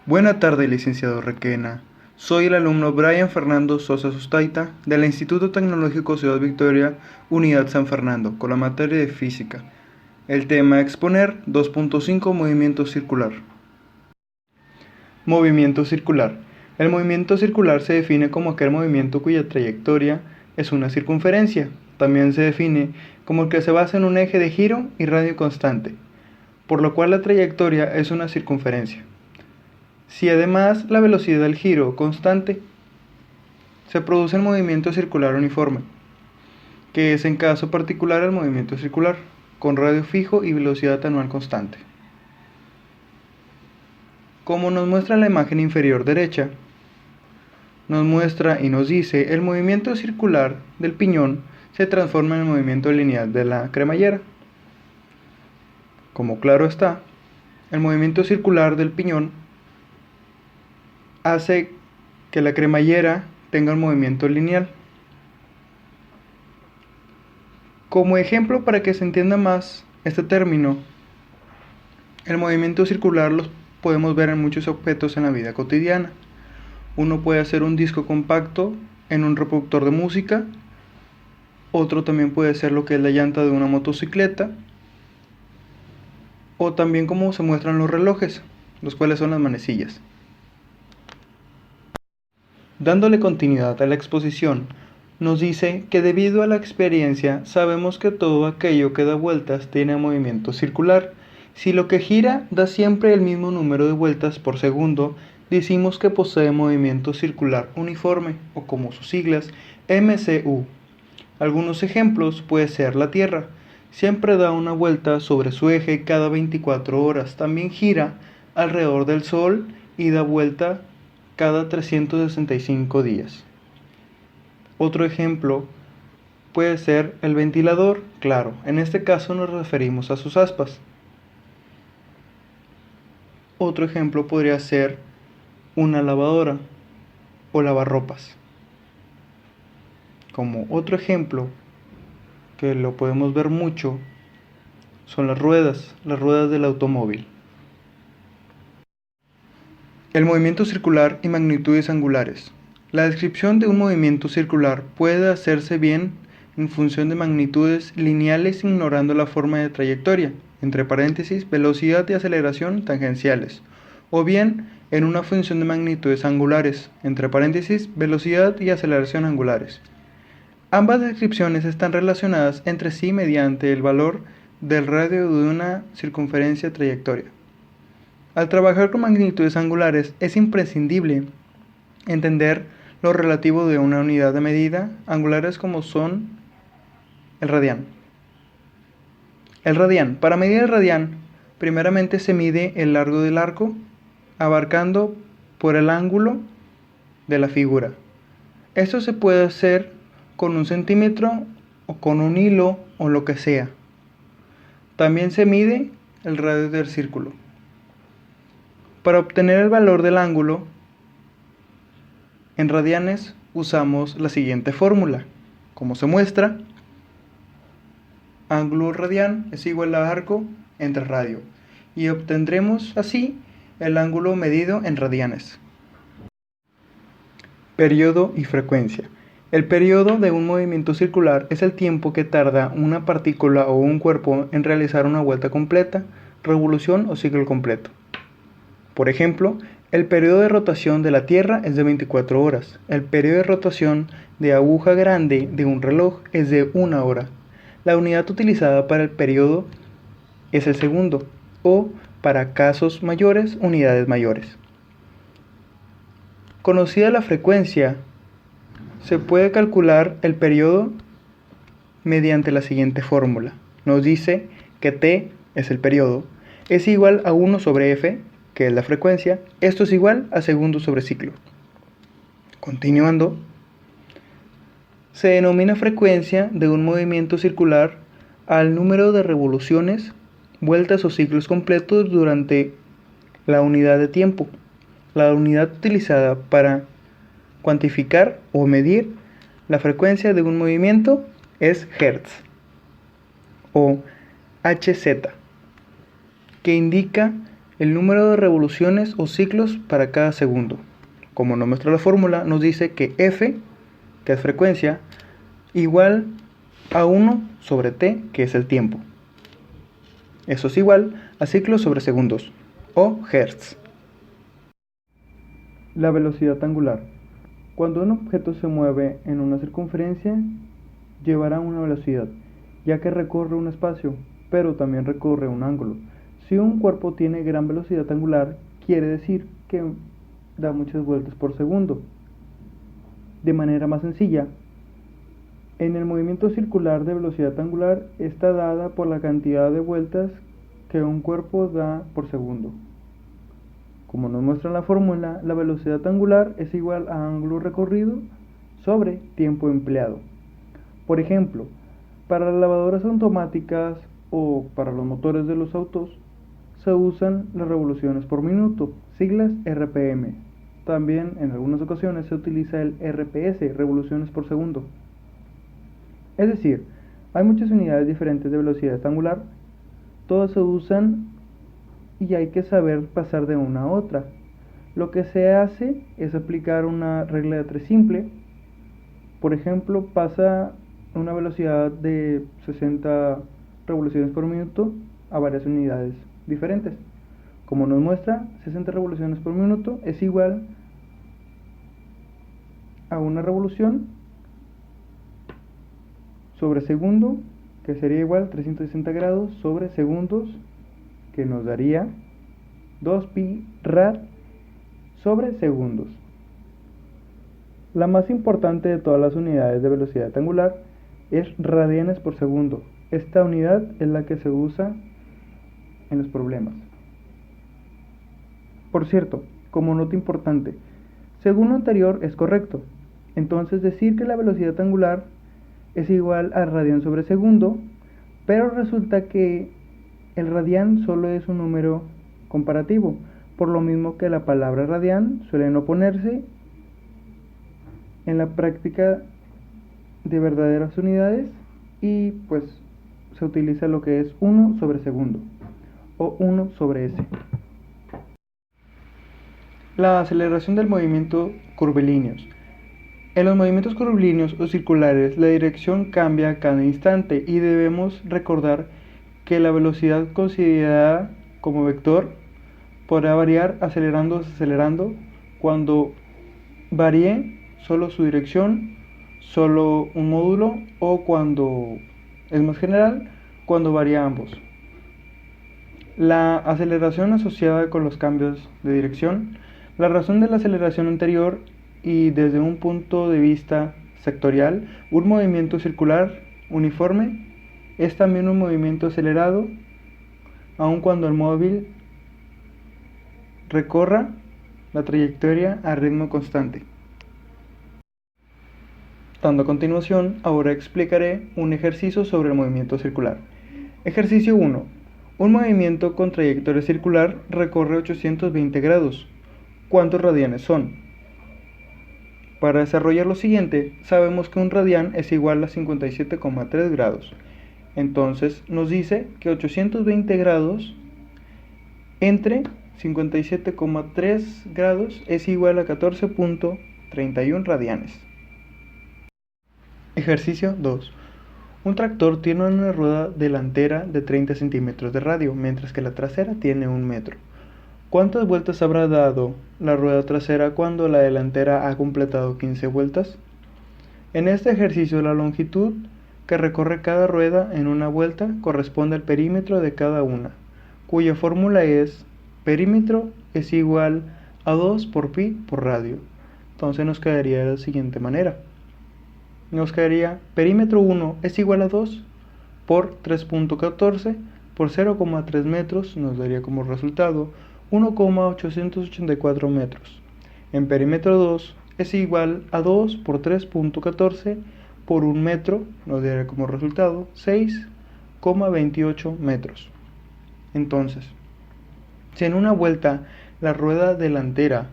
Buena tarde, licenciado Requena. Soy el alumno Brian Fernando Sosa Sustaita del Instituto Tecnológico Ciudad Victoria, Unidad San Fernando, con la materia de física. El tema a exponer 2.5 movimiento circular. Movimiento circular. El movimiento circular se define como aquel movimiento cuya trayectoria es una circunferencia. También se define como el que se basa en un eje de giro y radio constante, por lo cual la trayectoria es una circunferencia. Si además la velocidad del giro constante, se produce el movimiento circular uniforme, que es en caso particular el movimiento circular, con radio fijo y velocidad anual constante. Como nos muestra la imagen inferior derecha, nos muestra y nos dice el movimiento circular del piñón se transforma en el movimiento lineal de la cremallera. Como claro está, el movimiento circular del piñón hace que la cremallera tenga un movimiento lineal. Como ejemplo, para que se entienda más este término, el movimiento circular lo podemos ver en muchos objetos en la vida cotidiana. Uno puede hacer un disco compacto en un reproductor de música, otro también puede ser lo que es la llanta de una motocicleta, o también como se muestran los relojes, los cuales son las manecillas. Dándole continuidad a la exposición, nos dice que debido a la experiencia sabemos que todo aquello que da vueltas tiene movimiento circular. Si lo que gira da siempre el mismo número de vueltas por segundo, decimos que posee movimiento circular uniforme, o como sus siglas, MCU. Algunos ejemplos puede ser la Tierra. Siempre da una vuelta sobre su eje cada 24 horas. También gira alrededor del Sol y da vuelta cada 365 días. Otro ejemplo puede ser el ventilador, claro, en este caso nos referimos a sus aspas. Otro ejemplo podría ser una lavadora o lavarropas. Como otro ejemplo que lo podemos ver mucho son las ruedas del automóvil. El movimiento circular y magnitudes angulares. La descripción de un movimiento circular puede hacerse bien en función de magnitudes lineales ignorando la forma de trayectoria, entre paréntesis, velocidad y aceleración tangenciales, o bien en una función de magnitudes angulares, entre paréntesis, velocidad y aceleración angulares. Ambas descripciones están relacionadas entre sí mediante el valor del radio de una circunferencia trayectoria. Al trabajar con magnitudes angulares es imprescindible entender lo relativo de una unidad de medida angulares como son el radián. El radián. Para medir el radián, primeramente se mide el largo del arco, abarcando por el ángulo de la figura. Esto se puede hacer con un centímetro o con un hilo o lo que sea. También se mide el radio del círculo. Para obtener el valor del ángulo en radianes usamos la siguiente fórmula. Como se muestra, ángulo radián es igual a arco entre radio, y obtendremos así el ángulo medido en radianes. Periodo y frecuencia. El periodo de un movimiento circular es el tiempo que tarda una partícula o un cuerpo en realizar una vuelta completa, revolución o ciclo completo. Por ejemplo, el periodo de rotación de la Tierra es de 24 horas. El periodo de rotación de aguja grande de un reloj es de 1 hora. La unidad utilizada para el periodo es el segundo, o para casos mayores, unidades mayores. Conocida la frecuencia, se puede calcular el periodo mediante la siguiente fórmula. Nos dice que T es el periodo, es igual a 1 sobre F, que es la frecuencia. Esto es igual a segundos sobre ciclo. Continuando, se denomina frecuencia de un movimiento circular al número de revoluciones, vueltas o ciclos completos durante la unidad de tiempo. La unidad utilizada para cuantificar o medir la frecuencia de un movimiento es Hertz o Hz, que indica el número de revoluciones o ciclos para cada segundo. Como nos muestra la fórmula, nos dice que F, que es frecuencia, igual a 1 sobre T, que es el tiempo. Eso es igual a ciclos sobre segundos, o hertz. La velocidad angular. Cuando un objeto se mueve en una circunferencia, llevará una velocidad, ya que recorre un espacio, pero también recorre un ángulo. Si un cuerpo tiene gran velocidad angular, quiere decir que da muchas vueltas por segundo. De manera más sencilla, en el movimiento circular de velocidad angular está dada por la cantidad de vueltas que un cuerpo da por segundo. Como nos muestra la fórmula, la velocidad angular es igual a ángulo recorrido sobre tiempo empleado. Por ejemplo, para las lavadoras automáticas o para los motores de los autos se usan las revoluciones por minuto, siglas RPM. También en algunas ocasiones se utiliza el RPS, revoluciones por segundo. Es decir, hay muchas unidades diferentes de velocidad angular, todas se usan y hay que saber pasar de una a otra. Lo que se hace es aplicar una regla de 3 simple. Por ejemplo, pasa una velocidad de 60 revoluciones por minuto a varias unidades diferentes. Como nos muestra, 60 revoluciones por minuto es igual a una revolución sobre segundo, que sería igual a 360 grados sobre segundos, que nos daría 2pi rad sobre segundos. La más importante de todas las unidades de velocidad angular es radianes por segundo. Esta unidad es la que se usa en los problemas. Por cierto, como nota importante, según lo anterior es correcto. Entonces decir que la velocidad angular es igual a radian sobre segundo, pero resulta que el radian solo es un número comparativo, por lo mismo que la palabra radian suele no ponerse en la práctica de verdaderas unidades y pues se utiliza lo que es 1 sobre segundo o 1 sobre s. La aceleración del movimiento curvilíneos. En los movimientos curvilíneos o circulares, la dirección cambia cada instante y debemos recordar que la velocidad considerada como vector podrá variar acelerando o desacelerando cuando varíe solo su dirección, solo un módulo o cuando es más general, cuando varía ambos. La aceleración asociada con los cambios de dirección. La razón de la aceleración anterior y desde un punto de vista sectorial, un movimiento circular uniforme es también un movimiento acelerado, aun cuando el móvil recorra la trayectoria a ritmo constante. Dando a continuación, ahora explicaré un ejercicio sobre el movimiento circular. Ejercicio 1. Un movimiento con trayectoria circular recorre 820 grados. ¿Cuántos radianes son? Para desarrollar lo siguiente, sabemos que un radian es igual a 57,3 grados. Entonces nos dice que 820 grados entre 57,3 grados es igual a 14.31 radianes. Ejercicio 2. Un tractor tiene una rueda delantera de 30 centímetros de radio, mientras que la trasera tiene 1 metro. ¿Cuántas vueltas habrá dado la rueda trasera cuando la delantera ha completado 15 vueltas? En este ejercicio, la longitud que recorre cada rueda en una vuelta corresponde al perímetro de cada una, cuya fórmula es perímetro es igual a 2 por pi por radio. Entonces nos quedaría de la siguiente manera. Nos quedaría perímetro 1 es igual a 2 por 3.14 por 0,3 metros, nos daría como resultado 1,884 metros. En perímetro 2 es igual a 2 por 3.14 por 1 metro, nos daría como resultado 6,28 metros. Entonces, si en una vuelta la rueda delantera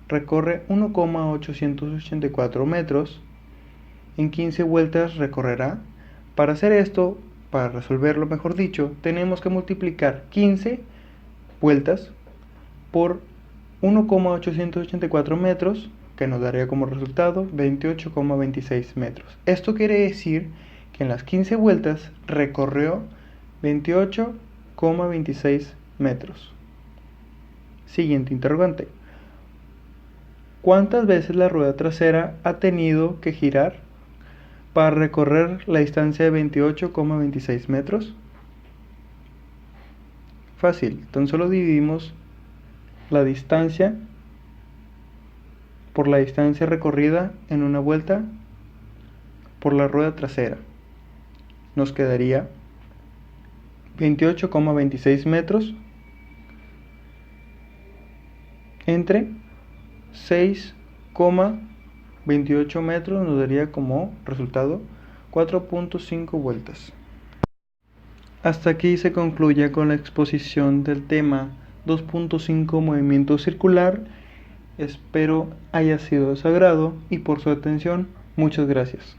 recorre 1,884 metros, en 15 vueltas recorrerá. Para hacer esto, para resolverlo mejor dicho, tenemos que multiplicar 15 vueltas por 1,884 metros, que nos daría como resultado 28,26 metros. Esto quiere decir que en las 15 vueltas recorrió 28,26 metros. Siguiente interrogante. ¿Cuántas veces la rueda trasera ha tenido que girar para recorrer la distancia de 28,26 metros? Fácil, tan solo dividimos la distancia por la distancia recorrida en una vuelta por la rueda trasera. Nos quedaría 28,26 metros entre 6,28 metros, nos daría como resultado 4,5 vueltas. Hasta aquí se concluye con la exposición del tema 2.5 movimiento circular. Espero haya sido de su agrado y por su atención, muchas gracias.